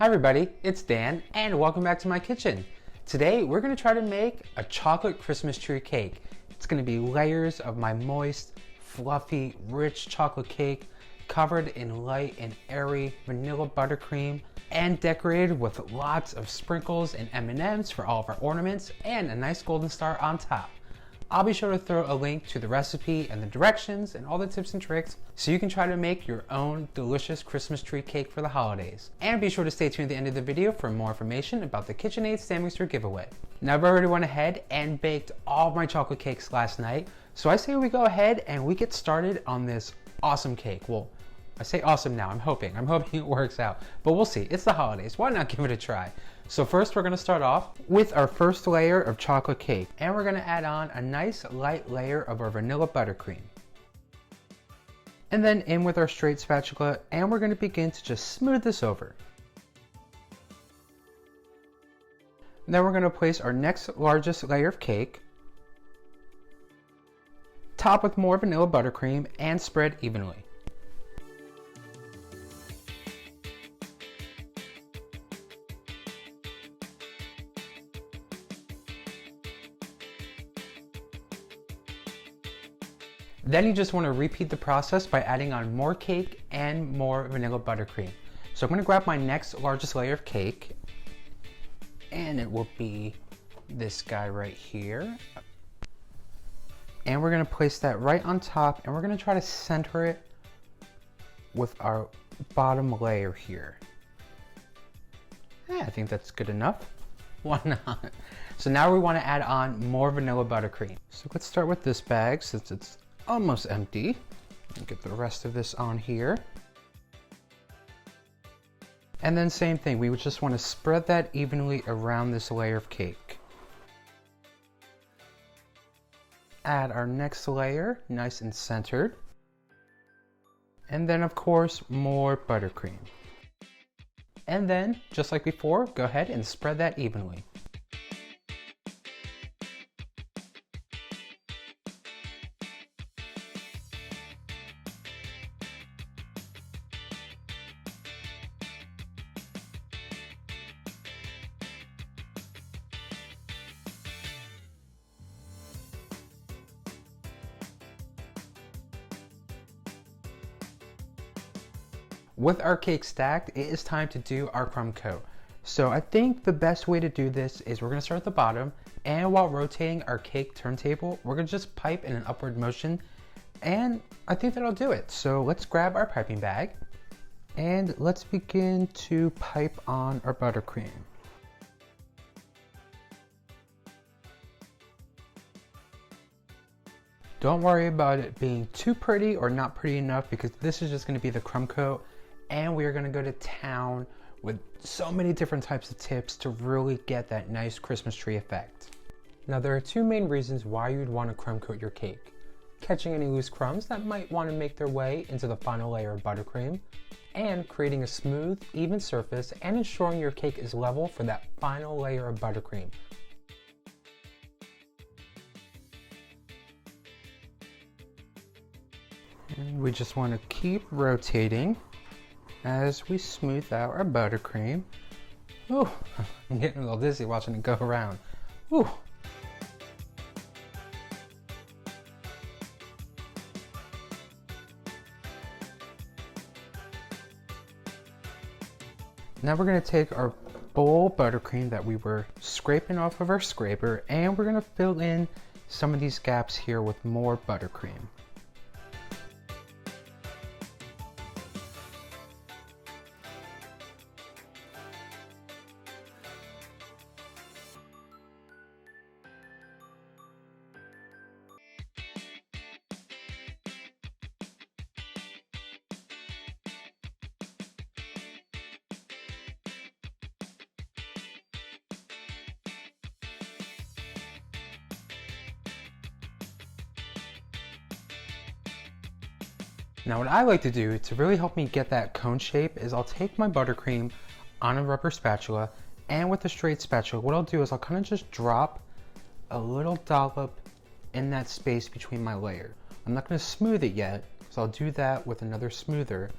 Hi everybody, it's Dan and welcome back to my kitchen. Today we're going to try to make a chocolate Christmas tree cake. It's going to be layers of my moist, fluffy, rich chocolate cake covered in light and airy vanilla buttercream and decorated with lots of sprinkles and M&Ms for all of our ornaments and a nice golden star on top. I'll be sure to throw a link to the recipe and the directions and all the tips and tricks so you can try to make your own delicious Christmas tree cake for the holidays. And be sure to stay tuned at the end of the video for more information about the KitchenAid stand mixer giveaway. Now I've already went ahead and baked all of my chocolate cakes last night, so I say we go ahead and we get started on this awesome cake. Well, I say awesome now, I'm hoping it works out, but we'll see. It's the holidays, why not give it a try? So first we're gonna start off with our first layer of chocolate cake, and we're gonna add on a nice light layer of our vanilla buttercream. And then in with our straight spatula, and we're gonna begin to just smooth this over. And then we're gonna place our next largest layer of cake, top with more vanilla buttercream, and spread evenly. Then you just want to repeat the process by adding on more cake and more vanilla buttercream. So I'm going to grab my next largest layer of cake, and it will be this guy right here. And we're going to place that right on top, and we're going to try to center it with our bottom layer here. Yeah, I think that's good enough. Why not? So now we want to add on more vanilla buttercream. So let's start with this bag since it's almost empty, and get the rest of this on here. And then same thing, we would just want to spread that evenly around this layer of cake. Add our next layer, nice and centered. And then of course, more buttercream. And then, just like before, go ahead and spread that evenly. With our cake stacked, it is time to do our crumb coat. So I think the best way to do this is we're gonna start at the bottom, and while rotating our cake turntable, we're gonna just pipe in an upward motion, and I think that'll do it. So let's grab our piping bag, and let's begin to pipe on our buttercream. Don't worry about it being too pretty or not pretty enough, because this is just gonna be the crumb coat, and we are gonna go to town with so many different types of tips to really get that nice Christmas tree effect. Now there are two main reasons why you'd wanna crumb coat your cake. Catching any loose crumbs that might wanna make their way into the final layer of buttercream, and creating a smooth, even surface and ensuring your cake is level for that final layer of buttercream. And we just wanna keep rotating as we smooth out our buttercream. Ooh, I'm getting a little dizzy watching it go around. Ooh. Now we're gonna take our bowl buttercream that we were scraping off of our scraper, and we're gonna fill in some of these gaps here with more buttercream. Now what I like to do to really help me get that cone shape is I'll take my buttercream on a rubber spatula, and with a straight spatula, what I'll do is I'll kind of just drop a little dollop in that space between my layer. I'm not going to smooth it yet, so I'll do that with another smoother,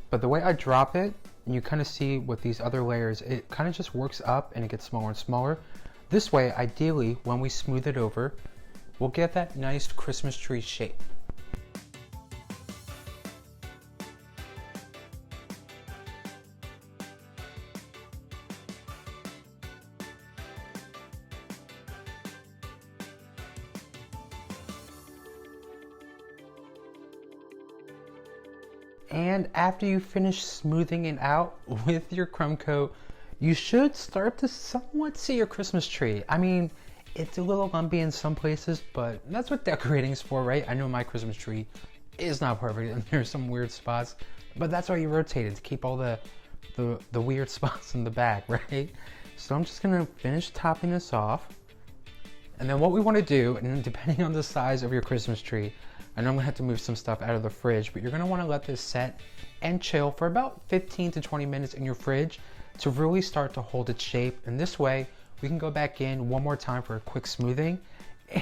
But the way I drop it, and you kind of see with these other layers, it kind of just works up and it gets smaller and smaller. This way, ideally, when we smooth it over, we'll get that nice Christmas tree shape. And after you finish smoothing it out with your crumb coat, you should start to somewhat see your Christmas tree. I mean, it's a little lumpy in some places, but that's what decorating is for, right? I know my Christmas tree is not perfect and there's some weird spots, but that's why you rotate it, to keep all the weird spots in the back, right? So I'm just gonna finish topping this off. And then what we wanna do, and depending on the size of your Christmas tree, I know I'm gonna have to move some stuff out of the fridge, but you're gonna wanna let this set and chill for about 15 to 20 minutes in your fridge to really start to hold its shape. And this way, we can go back in one more time for a quick smoothing,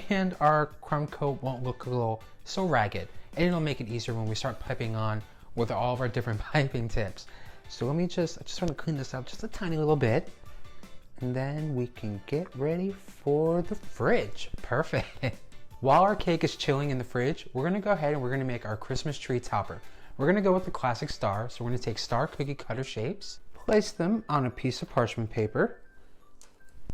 and our crumb coat won't look a little so ragged. And it'll make it easier when we start piping on with all of our different piping tips. So I just wanna clean this up just a tiny little bit, and then we can get ready for the fridge. Perfect. While our cake is chilling in the fridge, we're gonna go ahead and we're gonna make our Christmas tree topper. We're gonna go with the classic star. So we're gonna take star cookie cutter shapes, place them on a piece of parchment paper.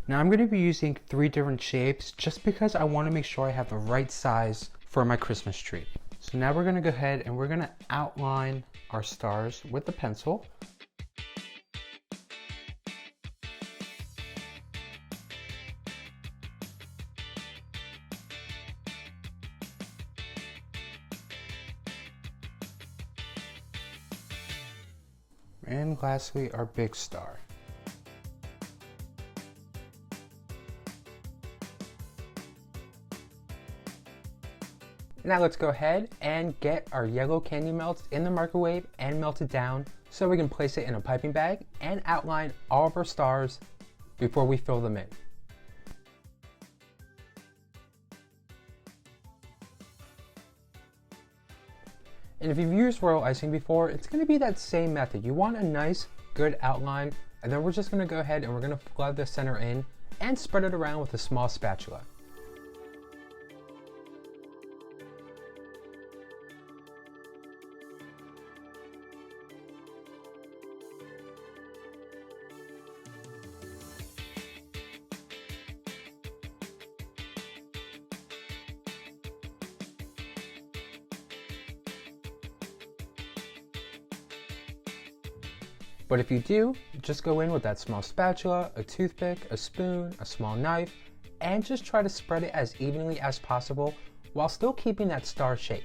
Now I'm gonna be using 3 different shapes just because I wanna make sure I have the right size for my Christmas tree. So now we're gonna go ahead and we're gonna outline our stars with the pencil. And lastly, our big star. Now let's go ahead and get our yellow candy melts in the microwave and melt it down so we can place it in a piping bag and outline all of our stars before we fill them in. And if you've used royal icing before, it's gonna be that same method. You want a nice, good outline, and then we're just gonna go ahead and we're gonna flood the center in and spread it around with a small spatula. But if you do, just go in with that small spatula, a toothpick, a spoon, a small knife, and just try to spread it as evenly as possible while still keeping that star shape.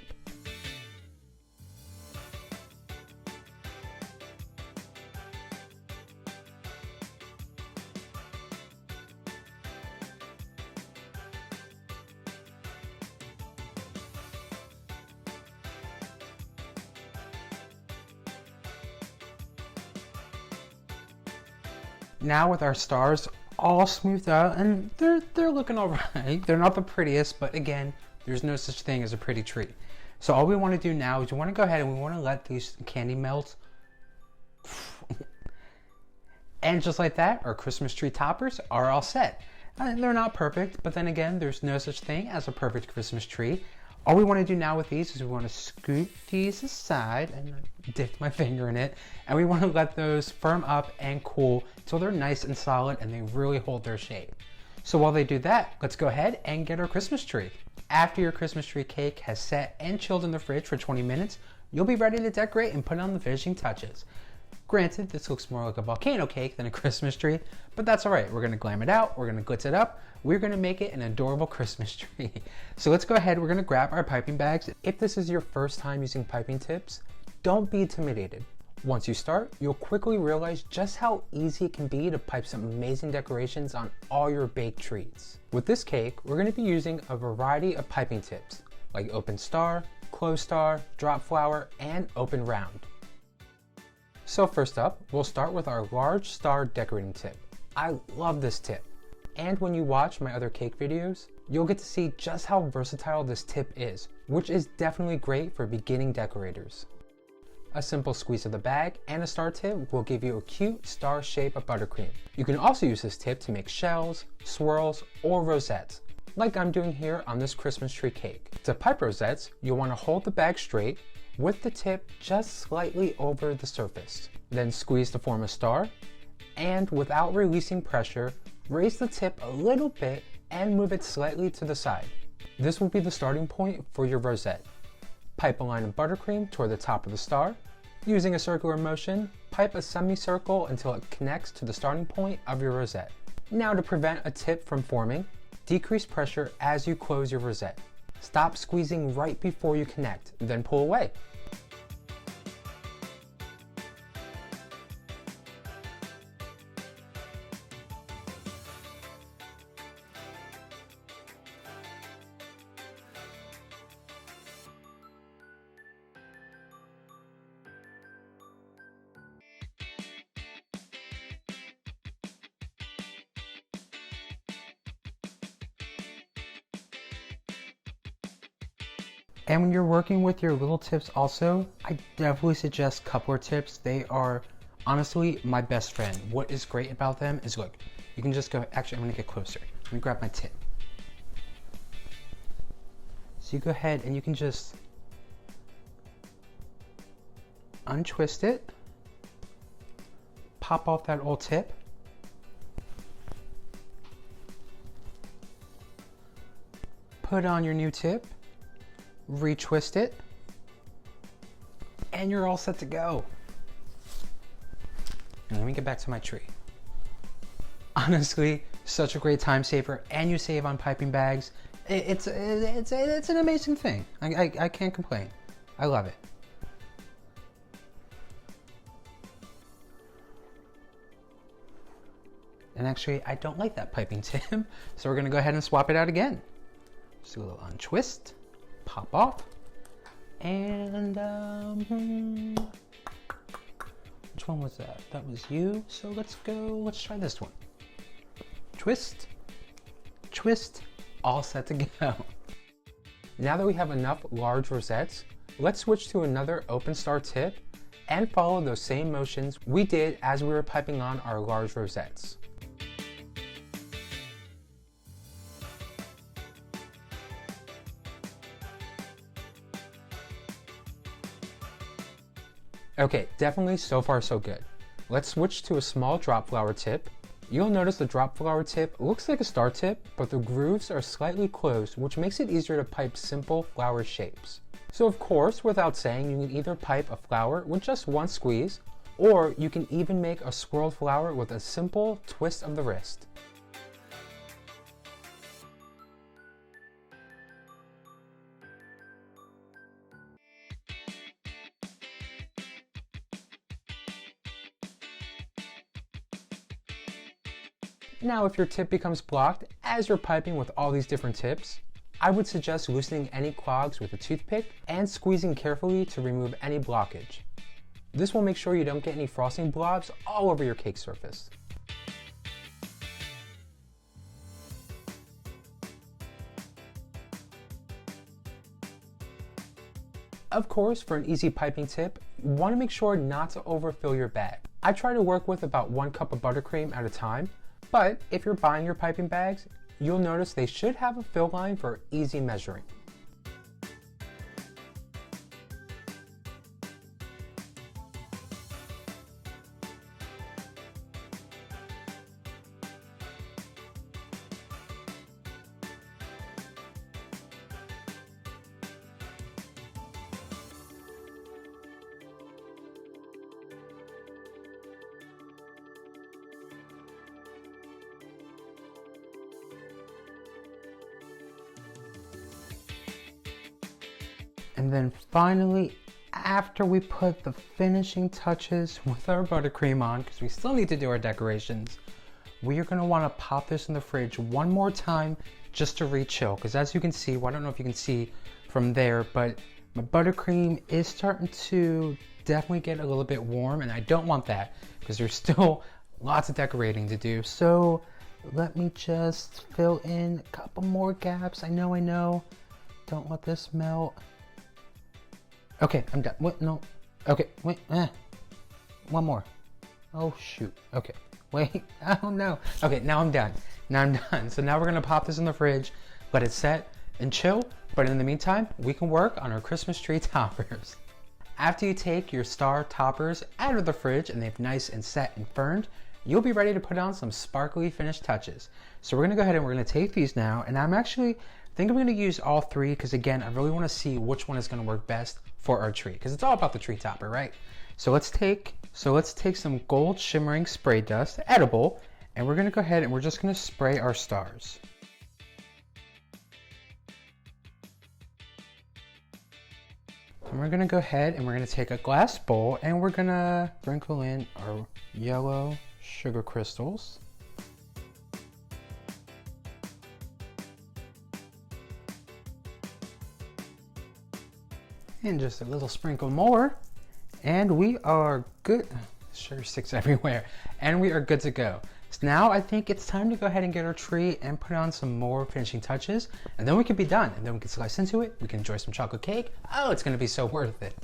Now with our stars all smoothed out, and they're looking all right. They're not the prettiest, but again, there's no such thing as a pretty tree. So all we want to do now is we want to go ahead and we want to let these candy melt. And just like that, our Christmas tree toppers are all set. They're not perfect, but then again, there's no such thing as a perfect Christmas tree. All we want to do now with these is we want to scoop these aside, and I dipped my finger in it, and we want to let those firm up and cool until they're nice and solid and they really hold their shape. So while they do that, let's go ahead and get our Christmas tree. After your Christmas tree cake has set and chilled in the fridge for 20 minutes, you'll be ready to decorate and put on the finishing touches. Granted, this looks more like a volcano cake than a Christmas tree, but that's all right. We're gonna glam it out, we're gonna glitz it up, we're gonna make it an adorable Christmas tree. So let's go ahead, we're gonna grab our piping bags. If this is your first time using piping tips, don't be intimidated. Once you start, you'll quickly realize just how easy it can be to pipe some amazing decorations on all your baked treats. With this cake, we're gonna be using a variety of piping tips, like open star, closed star, drop flower, and open round. So first up, we'll start with our large star decorating tip. I love this tip. And when you watch my other cake videos, you'll get to see just how versatile this tip is, which is definitely great for beginning decorators. A simple squeeze of the bag and a star tip will give you a cute star shape of buttercream. You can also use this tip to make shells, swirls, or rosettes, like I'm doing here on this Christmas tree cake. To pipe rosettes, you'll want to hold the bag straight with the tip just slightly over the surface. Then squeeze to form a star, and without releasing pressure, raise the tip a little bit and move it slightly to the side. This will be the starting point for your rosette. Pipe a line of buttercream toward the top of the star. Using a circular motion, pipe a semicircle until it connects to the starting point of your rosette. Now, to prevent a tip from forming, decrease pressure as you close your rosette. Stop squeezing right before you connect, then pull away. And when you're working with your little tips also, I definitely suggest coupler tips. They are honestly my best friend. What is great about them is, look, you can just go, actually I'm gonna get closer. Let me grab my tip. So you go ahead and you can just untwist it, pop off that old tip, put on your new tip, retwist it, and you're all set to go. And let me get back to my tree. Honestly, such a great time saver, and you save on piping bags. It's an amazing thing. I can't complain. I love it. And actually, I don't like that piping tip, so we're gonna go ahead and swap it out again. Just do a little untwist. Pop off, and which one was that? That was you. So let's try this one. Twist, twist, all set to go. Now that we have enough large rosettes, let's switch to another open star tip and follow those same motions we did as we were piping on our large rosettes. Okay, definitely so far so good. Let's switch to a small drop flower tip. You'll notice the drop flower tip looks like a star tip, but the grooves are slightly closed, which makes it easier to pipe simple flower shapes. So of course, without saying, you can either pipe a flower with just one squeeze, or you can even make a swirled flower with a simple twist of the wrist. Now, if your tip becomes blocked as you're piping with all these different tips, I would suggest loosening any clogs with a toothpick and squeezing carefully to remove any blockage. This will make sure you don't get any frosting blobs all over your cake surface. Of course, for an easy piping tip, you want to make sure not to overfill your bag. I try to work with about 1 cup of buttercream at a time, but if you're buying your piping bags, you'll notice they should have a fill line for easy measuring. And then finally, after we put the finishing touches with our buttercream on, because we still need to do our decorations, we are going to want to pop this in the fridge one more time just to re-chill. Because as you can see, well, I don't know if you can see from there, but my buttercream is starting to definitely get a little bit warm, and I don't want that because there's still lots of decorating to do. So let me just fill in a couple more gaps. I know. Don't let this melt. Okay, I'm done. What? No. Okay, wait, one more. Oh shoot, okay, wait, oh no. Okay, now I'm done. Now I'm done. So now we're gonna pop this in the fridge, let it set and chill. But in the meantime, we can work on our Christmas tree toppers. After you take your star toppers out of the fridge and they've nice and set and firmed, you'll be ready to put on some sparkly finish touches. So we're gonna go ahead and we're gonna take these now, and I think I'm gonna use all three because again, I really wanna see which one is gonna work best for our tree, because it's all about the tree topper, right? So let's take some gold shimmering spray dust, edible, and we're gonna go ahead and we're just gonna spray our stars. And we're gonna go ahead and we're gonna take a glass bowl and we're gonna sprinkle in our yellow sugar crystals. And just a little sprinkle more. And we are good. Sugar sticks everywhere. And we are good to go. So now I think it's time to go ahead and get our tree and put on some more finishing touches. And then we can be done. And then we can slice into it. We can enjoy some chocolate cake. Oh, it's gonna be so worth it.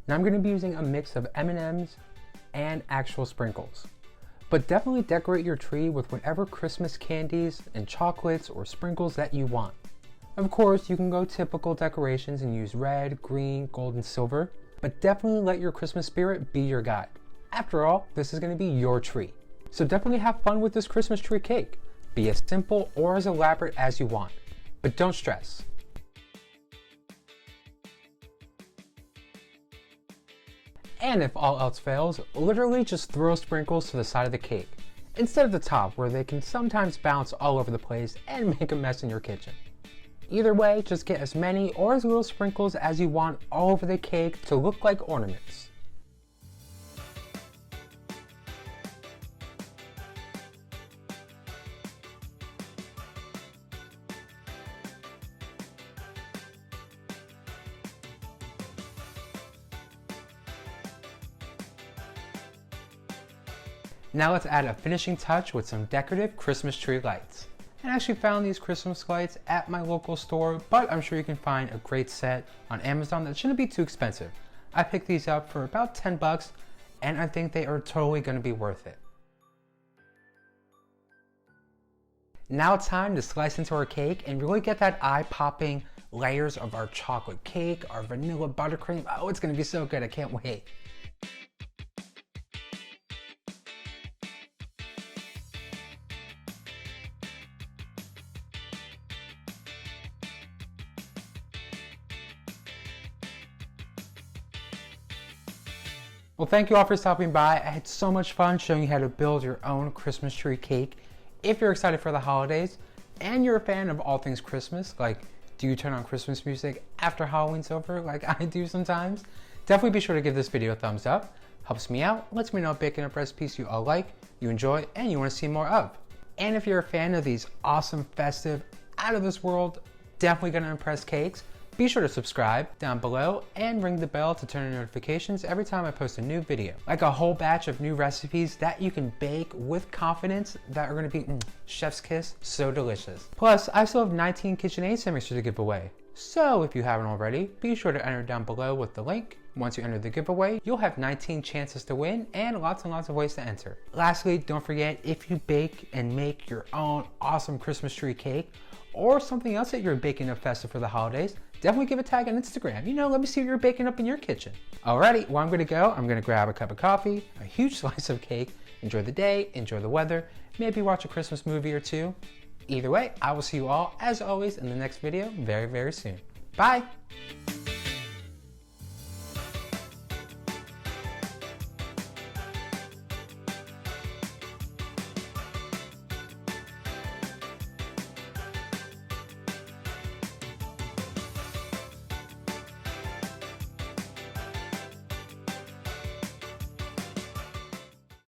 Now I'm gonna be using a mix of M&Ms and actual sprinkles. But definitely decorate your tree with whatever Christmas candies and chocolates or sprinkles that you want. Of course, you can go typical decorations and use red, green, gold, and silver, but definitely let your Christmas spirit be your guide. After all, this is gonna be your tree. So definitely have fun with this Christmas tree cake. Be as simple or as elaborate as you want, but don't stress. And if all else fails, literally just throw sprinkles to the side of the cake, instead of the top where they can sometimes bounce all over the place and make a mess in your kitchen. Either way, just get as many or as little sprinkles as you want all over the cake to look like ornaments. Now let's add a finishing touch with some decorative Christmas tree lights. I actually found these Christmas lights at my local store, but I'm sure you can find a great set on Amazon that shouldn't be too expensive. I picked these up for about 10 bucks, and I think they are totally gonna be worth it. Now it's time to slice into our cake and really get that eye-popping layers of our chocolate cake, our vanilla buttercream. Oh, it's gonna be so good, I can't wait. Well, thank you all for stopping by. I had so much fun showing you how to build your own Christmas tree cake. If you're excited for the holidays and you're a fan of all things Christmas, like do you turn on Christmas music after Halloween's over like I do sometimes? Definitely be sure to give this video a thumbs up. Helps me out, lets me know what baking up recipes you all like, you enjoy, and you want to see more of. And if you're a fan of these awesome, festive, out of this world, definitely gonna impress cakes, be sure to subscribe down below and ring the bell to turn on notifications every time I post a new video. Like a whole batch of new recipes that you can bake with confidence that are gonna be chef's kiss, so delicious. Plus, I still have 19 KitchenAid sandwiches to give away. So if you haven't already, be sure to enter down below with the link. Once you enter the giveaway, you'll have 19 chances to win and lots of ways to enter. Lastly, don't forget, if you bake and make your own awesome Christmas tree cake or something else that you're baking up festive for the holidays, definitely give a tag on Instagram. You know, let me see what you're baking up in your kitchen. Alrighty, well I'm gonna go. I'm gonna grab a cup of coffee, a huge slice of cake, enjoy the day, enjoy the weather, maybe watch a Christmas movie or two. Either way, I will see you all, as always, in the next video very soon. Bye!